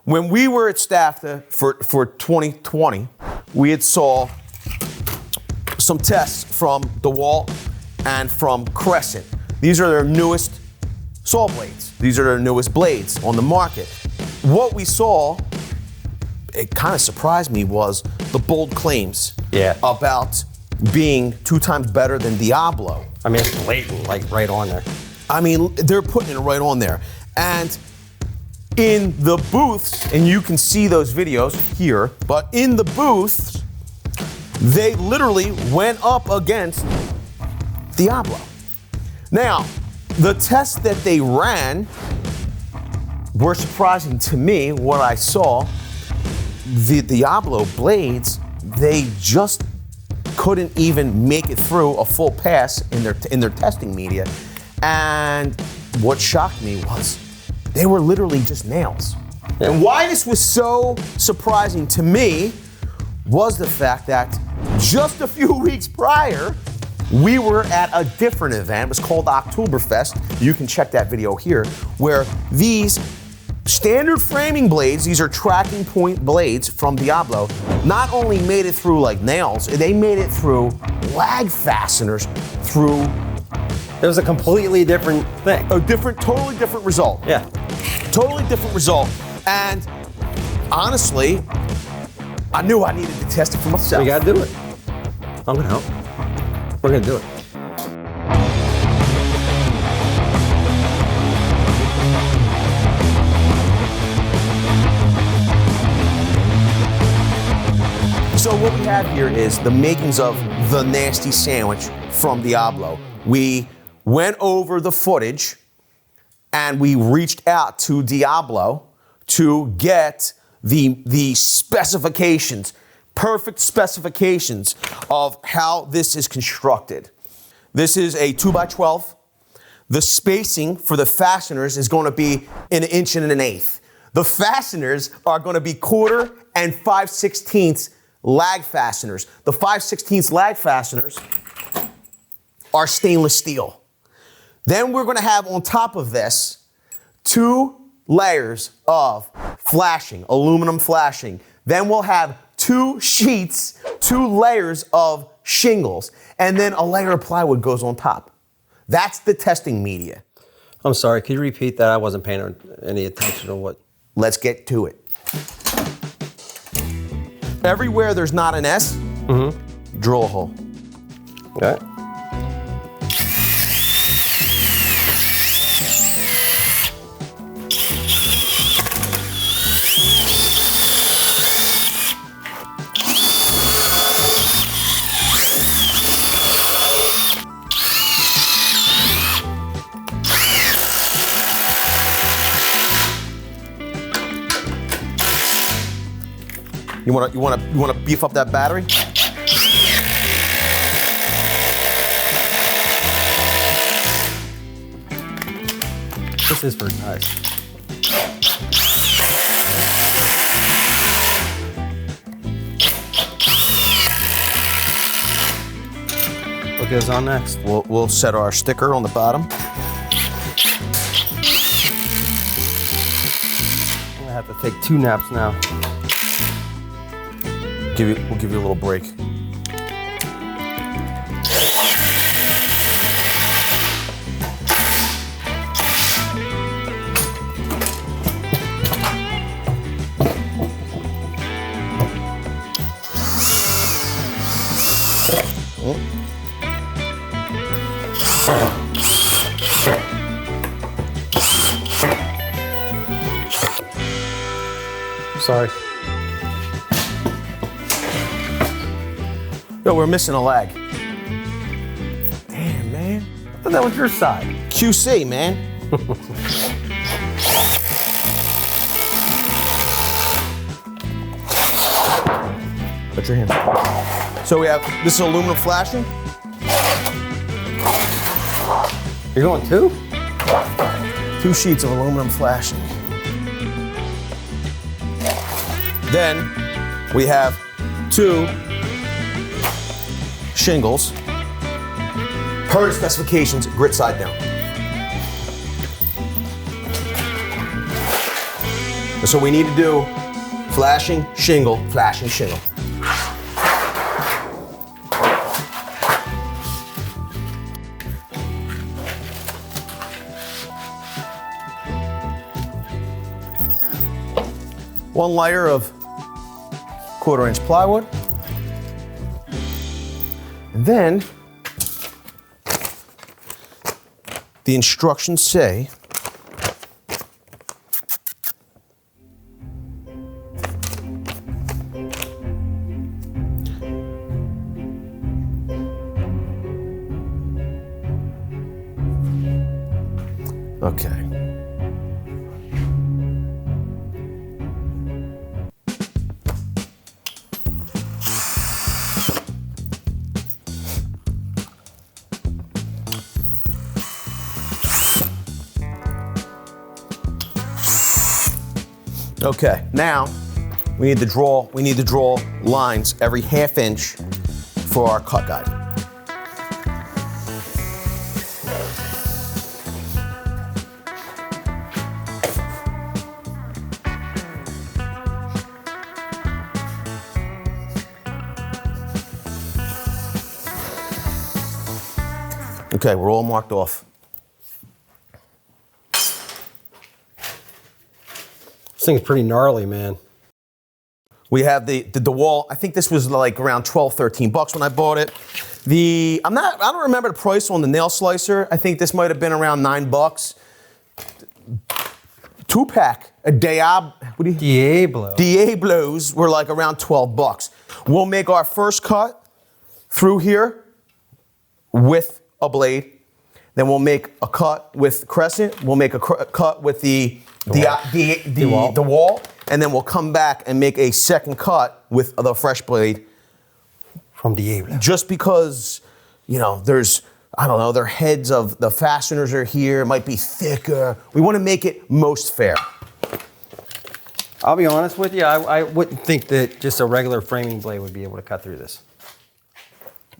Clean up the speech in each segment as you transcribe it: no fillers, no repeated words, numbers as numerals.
When we were at STAFTA for 2020, we had saw some tests from DEWALT and from Crescent. These are their newest saw blades. These are their newest blades on the market. What we saw, it kind of surprised me, was the bold claims about being 2 times better than DIABLO. I mean, it's blatant, like right on there. I mean, they're putting it right on there. And in the booths, and you can see those videos here, but in the booths, they literally went up against DIABLO. Now, the tests that they ran were surprising to me. What I saw, the DIABLO blades, they just couldn't even make it through a full pass in their testing media. And what shocked me was they were literally just nails. And why this was so surprising to me was the fact that just a few weeks prior, we were at a different event. It was called Oktoberfest. You can check that video here, where these standard framing blades, these are tracking point blades from DIABLO, not only made it through like nails, they made it through lag fasteners, through... It was a completely different thing. A totally different result. Yeah. Totally different result. And honestly, I knew I needed to test it for myself. We gotta do it. I'm gonna help. We're gonna do it. So what we have here is the makings of the nasty sandwich from DIABLO. We went over the footage and we reached out to DIABLO to get the specifications, perfect specifications of how this is constructed. This is a 2x12. The spacing for the fasteners is going to be 1 inch and 1/8. The fasteners are going to be 1/4 and 5/16 lag fasteners. The 5/16 lag fasteners are stainless steel. Then we're going to have on top of this 2 layers of flashing, aluminum flashing. Then we'll have 2 sheets, 2 layers of shingles, and then a layer of plywood goes on top. That's the testing media. I'm sorry, could you repeat that? I wasn't paying any attention to what. Let's get to it. Everywhere there's not an S, drill a hole. Okay. You wanna beef up that battery? This is for guys. What goes on next? We'll set our sticker on the bottom. I'm gonna have to take 2 naps now. We'll give you a little break. Sorry. Yo, we're missing a lag. Damn, man. I thought that was your side. QC, man. Put your hand. So we have, this is aluminum flashing. You're going 2? 2 sheets of aluminum flashing. Then we have 2 shingles. Per specifications, grit side down. So we need to do flashing shingle, flashing shingle. One layer of 1/4 inch plywood. And then the instructions say okay. Okay, now we need to draw lines every 1/2 inch for our cut guide. Okay, we're all marked off. This thing's pretty gnarly, man. We have the DEWALT. I think this was like around 12, 13 bucks when I bought it. I don't remember the price on the nail slicer. I think this might have been around 9 bucks. 2-pack, a DIABLOs were like around 12 bucks. We'll make our first cut through here with a blade. Then we'll make a cut with Crescent. We'll make a cut with the DEWALT, and then we'll come back and make a second cut with the fresh blade. From DIABLO. Just because, you know, their heads of the fasteners are here, it might be thicker. We want to make it most fair. I'll be honest with you, I wouldn't think that just a regular framing blade would be able to cut through this.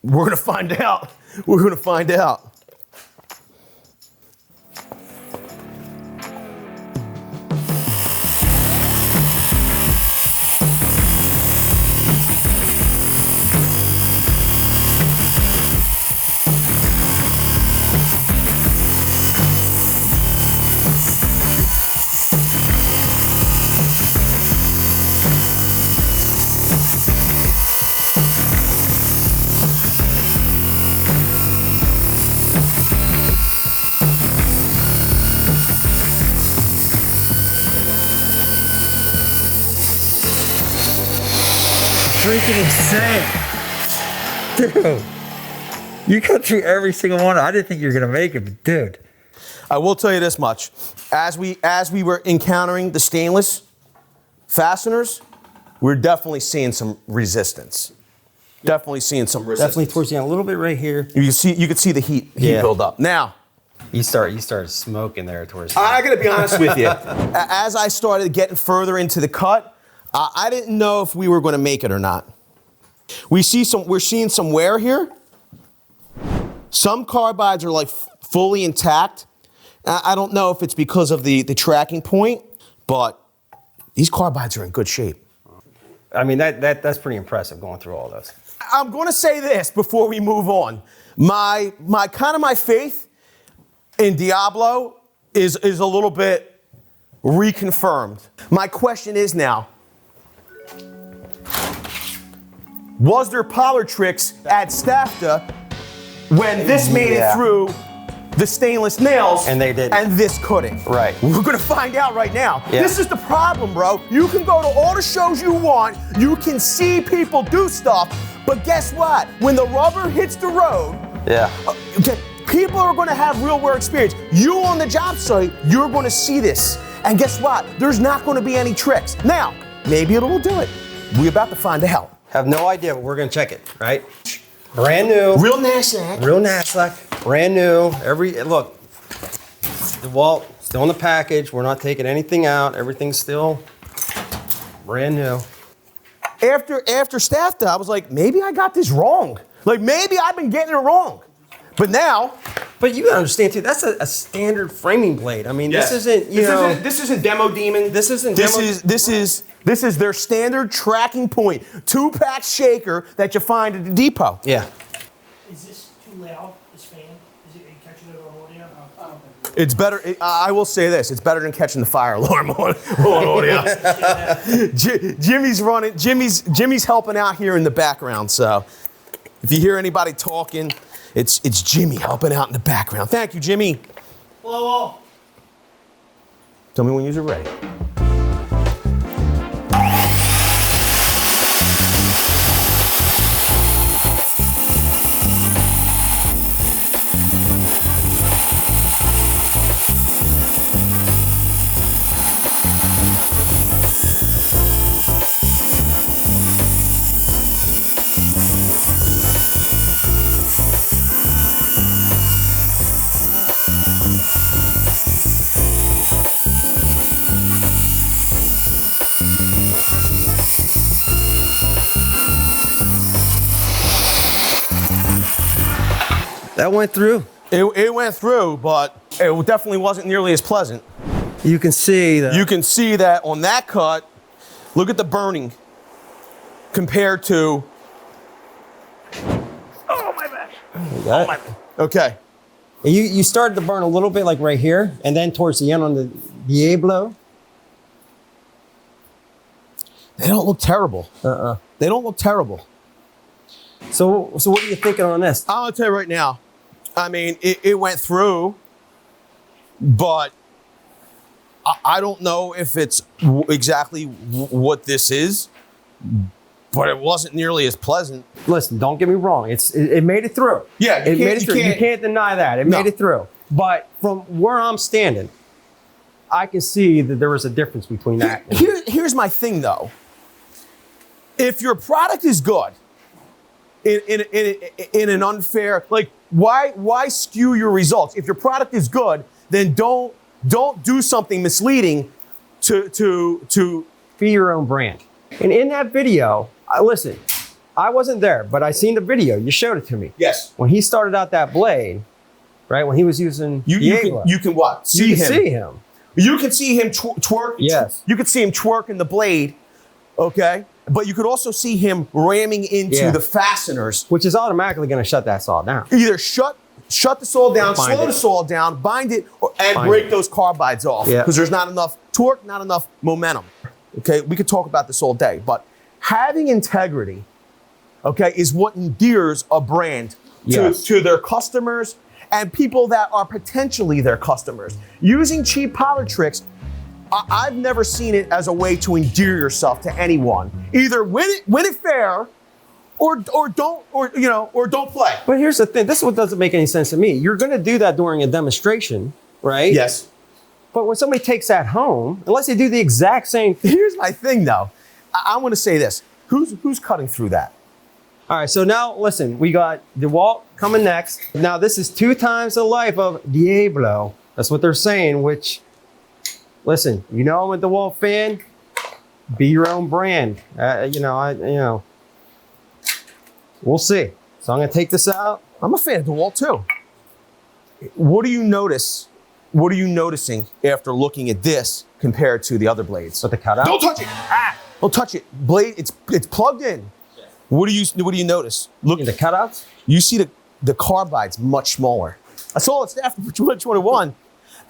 We're going to find out. We're going to find out. Freaking insane. Dude, you cut through every single one. I didn't think you were gonna make it, but dude. I will tell you this much. As we were encountering the stainless fasteners, we're definitely seeing some resistance. Definitely seeing some resistance. Definitely towards the end, a little bit right here. You could see the heat build up. Now, you started smoking there towards the end. I gotta be honest with you. As I started getting further into the cut, I didn't know if we were going to make it or not. We're seeing some wear here. Some carbides are like fully intact. I don't know if it's because of the tracking point, but these carbides are in good shape. I mean, that's pretty impressive going through all those. I'm going to say this before we move on. My faith in DIABLO is a little bit reconfirmed. My question is now, was there parlor tricks at Stafta when this made it through the stainless nails and they didn't, and this couldn't? Right. We're gonna find out right now. Yeah. This is the problem, bro. You can go to all the shows you want, you can see people do stuff, but guess what? When the rubber hits the road, people are gonna have real world experience. You on the job site, you're gonna see this. And guess what? There's not gonna be any tricks. Now, maybe it'll do it. We're about to find out. Have no idea, but we're gonna check it, right? Brand new. Real NailSlicer. Real NailSlicer. Brand new. Look, DEWALT, still in the package. We're not taking anything out. Everything's still brand new. After Stafta, I was like, maybe I got this wrong. Like maybe I've been getting it wrong. But now, But you gotta understand too, that's a standard framing blade. I mean, Yes. this isn't, This isn't Demo Demon. This isn't This is their standard tracking point, 2-pack shaker that you find at the depot. Yeah. Is this too loud, this fan? Is it, are you catching it on audio? I don't think. It's better. I will say this: it's better than catching the fire alarm on audio. Jimmy's running. Jimmy's helping out here in the background. So if you hear anybody talking, it's Jimmy helping out in the background. Thank you, Jimmy. Hello. Tell me when you're ready. That went through. It went through, but it definitely wasn't nearly as pleasant. You can see that. You can see that on that cut. Look at the burning compared to. Oh, my back. You got it. Okay. And you started to burn a little bit like right here, and then towards the end on the DIABLO. They don't look terrible. They don't look terrible. So what are you thinking on this? I'm gonna tell you right now. I mean, it went through, but I don't know if it's exactly what this is, but it wasn't nearly as pleasant. Listen, don't get me wrong. It made it through. Yeah, it made it through. You can't deny that. It made it through. But from where I'm standing, I can see that there was a difference between that. Here's my thing, though. If your product is good, in an unfair, like, why skew your results? If your product is good, then don't do something misleading to Be your own brand. And in that video, listen, I wasn't there, but I seen the video. You showed it to me. Yes. When he started out that blade, right? When he was using You can what? see him. You can see him twerk. Yes. You could see him twerking the blade, okay? But you could also see him ramming into the fasteners. Which is automatically going to shut that saw down. Either shut the saw down, Bind slow it. the saw down, bind it, and Bind break it. those carbides off. Yeah. Because there's not enough torque, not enough momentum. Okay, we could talk about this all day, but having integrity, okay, is what endears a brand to their customers and people that are potentially their customers. Using cheap parlor tricks, I've never seen it as a way to endear yourself to anyone. Either win it fair, or don't play. But here's the thing. This is what doesn't make any sense to me. You're going to do that during a demonstration, right? Yes. But when somebody takes that home, unless they do the exact same thing. Here's my thing, though. I want to say this. Who's cutting through that? All right, so now listen, we got DEWALT coming next. Now this is 2 times the life of DIABLO. That's what they're saying, which, listen, I'm a DEWALT fan. Be your own brand. We'll see. So I'm gonna take this out. I'm a fan of DEWALT too. What do you notice? What are you noticing after looking at this compared to the other blades? With the cutout. Don't touch it! Don't touch it. Blade, it's plugged in. What do you notice? Look, The cutouts? you see the carbide's much smaller. I saw it after 2021,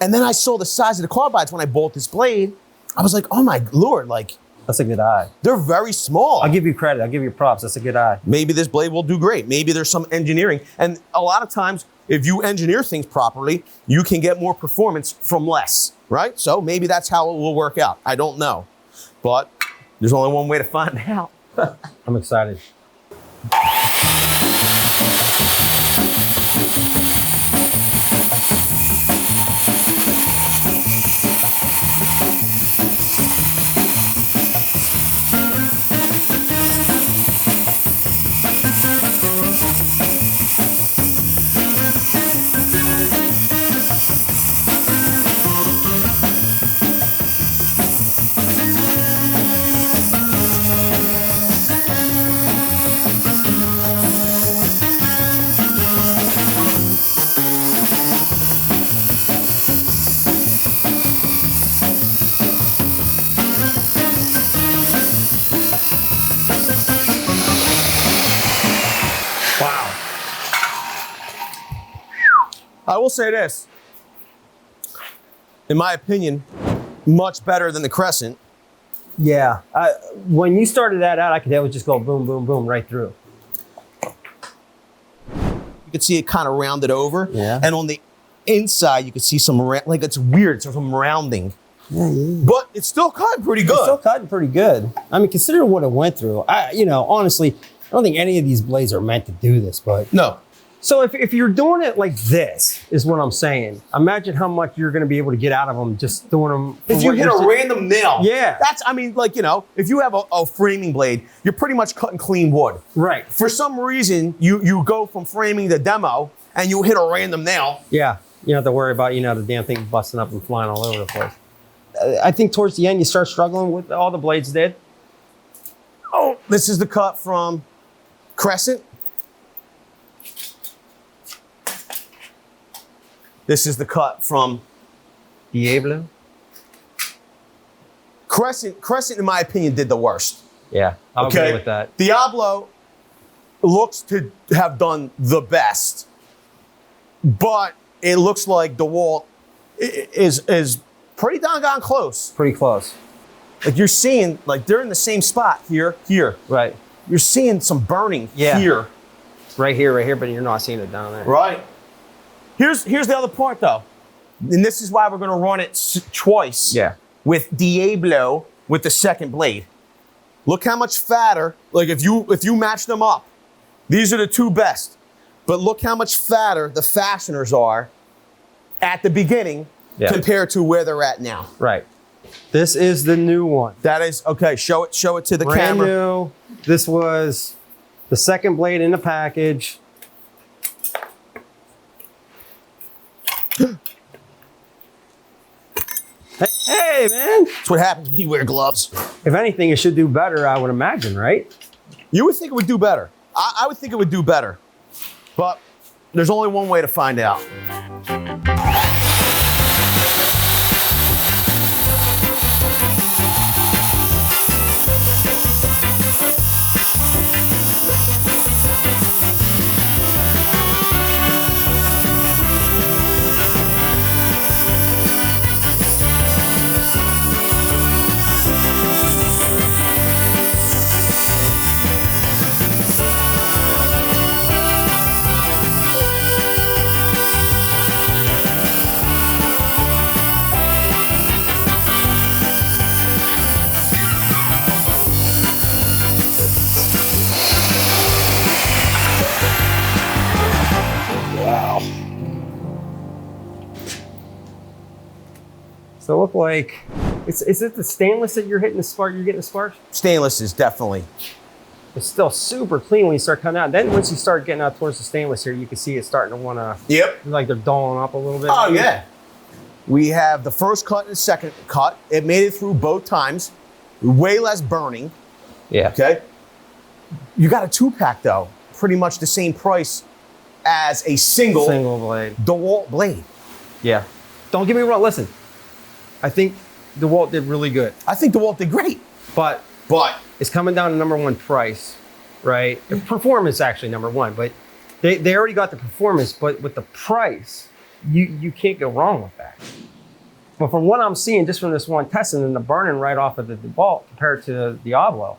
and then I saw the size of the carbides when I bought this blade. I was like, oh my Lord, like, That's a good eye. they're very small. I'll give you credit. I'll give you props. That's a good eye. Maybe this blade will do great. Maybe there's some engineering. And a lot of times, if you engineer things properly, you can get more performance from less, right? So maybe that's how it will work out. I don't know. But there's only one way to find out. I'm excited. will say this. In my opinion, much better than the Crescent. Yeah. When you started that out, I could have it just go boom, boom, boom right through. You could see it kind of rounded over. Yeah. And on the inside, you could see some, like it's weird, it's some rounding. Yeah. But it's still cutting pretty good. It's still cutting pretty good. I mean, considering what it went through, honestly, I don't think any of these blades are meant to do this, but. No. So if you're doing it like this, is what I'm saying. Imagine how much you're going to be able to get out of them just doing them. If you hit a random nail. Yeah. That's, I mean, like, if you have a framing blade, you're pretty much cutting clean wood. Right. For some reason, you go from framing to demo and you hit a random nail. Yeah. You don't have to worry about, the damn thing busting up and flying all over the place. I think towards the end, you start struggling with all the blades did. Oh, this is the cut from Crescent. This is the cut from DIABLO. Crescent, in my opinion, did the worst. Yeah, I'll agree with that. DIABLO looks to have done the best, but it looks like DEWALT is pretty doggone close. Pretty close. Like you're seeing, like they're in the same spot here. Right. You're seeing some burning here. Right here, but you're not seeing it down there. Right. Here's the other part though, and this is why we're gonna run it twice. Yeah. With DIABLO with the second blade. Look how much fatter. Like if you match them up, these are the two best. But look how much fatter the fasteners are at the beginning compared to where they're at now. Right. This is the new one. That is okay. Show it to the Brand camera. new. This was the second blade in the package. Hey, man. That's what happens when you wear gloves. If anything, it should do better, I would imagine, right? You would think it would do better. I would think it would do better. But there's only one way to find out. So it looked like, is it the stainless that you're hitting the spark? You're getting the sparks? Stainless is definitely. It's still super clean when you start cutting out. Then once you start getting out towards the stainless here, you can see it starting to want to. Yep. Like they're dulling up a little bit. Oh yeah. We have the first cut and the second cut. It made it through both times. Way less burning. Yeah. Okay. You got a 2-pack though, pretty much the same price as a single blade. DEWALT blade. Yeah. Don't get me wrong. Listen, I think DEWALT did really good, I think DEWALT did great. but it's coming down to number one price, right? The performance actually number one, but they already got the performance, but with the price, you can't go wrong with that. But from what I'm seeing, just from this one testing and the burning right off of the DEWALT compared to the DIABLO,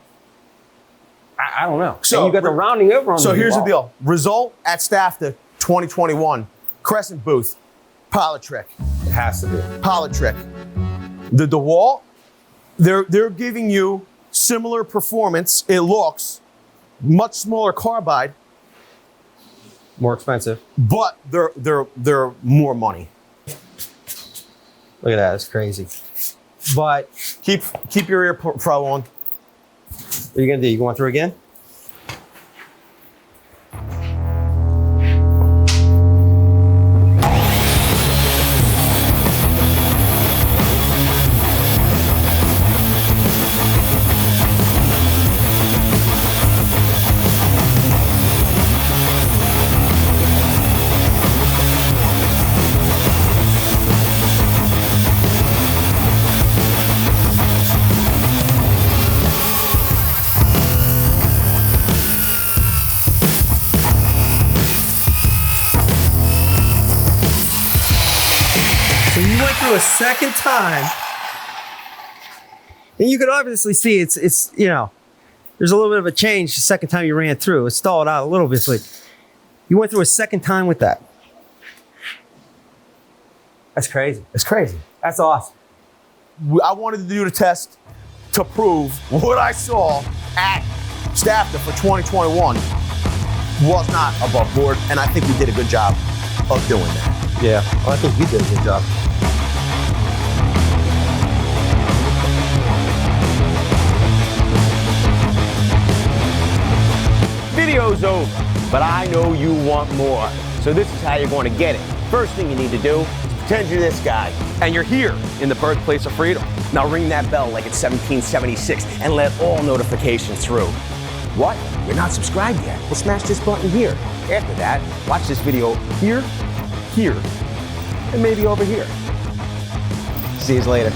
I don't know. So and you got the rounding over on So the here's the DEWALT. deal. Result at STAFTA 2021. Crescent booth. Pilot trick. It has to be. Pilot trick. The DEWALT, they're giving you similar performance. It looks much smaller carbide, More expensive. but they're more money. Look at that. It's crazy. But Keep your ear pro on. what are you going to do? You going through again? through a second time. And you can obviously see it's you know, there's a little bit of a change the second time you ran through. It stalled out a little bit, but you went through a second time with that. That's crazy. That's crazy. That's awesome. I wanted to do the test to prove what I saw at Stafter for 2021 was not above board, and I think we did a good job of doing that. Yeah, well, I think you did a good job. Video's over, but I know you want more. So this is how you're going to get it. First thing you need to do is pretend you're this guy, and you're here in the birthplace of freedom. Now ring that bell like it's 1776 and let all notifications through. What? You're not subscribed yet? Well, smash this button here. After that, watch this video here, here, and maybe over here. See you later.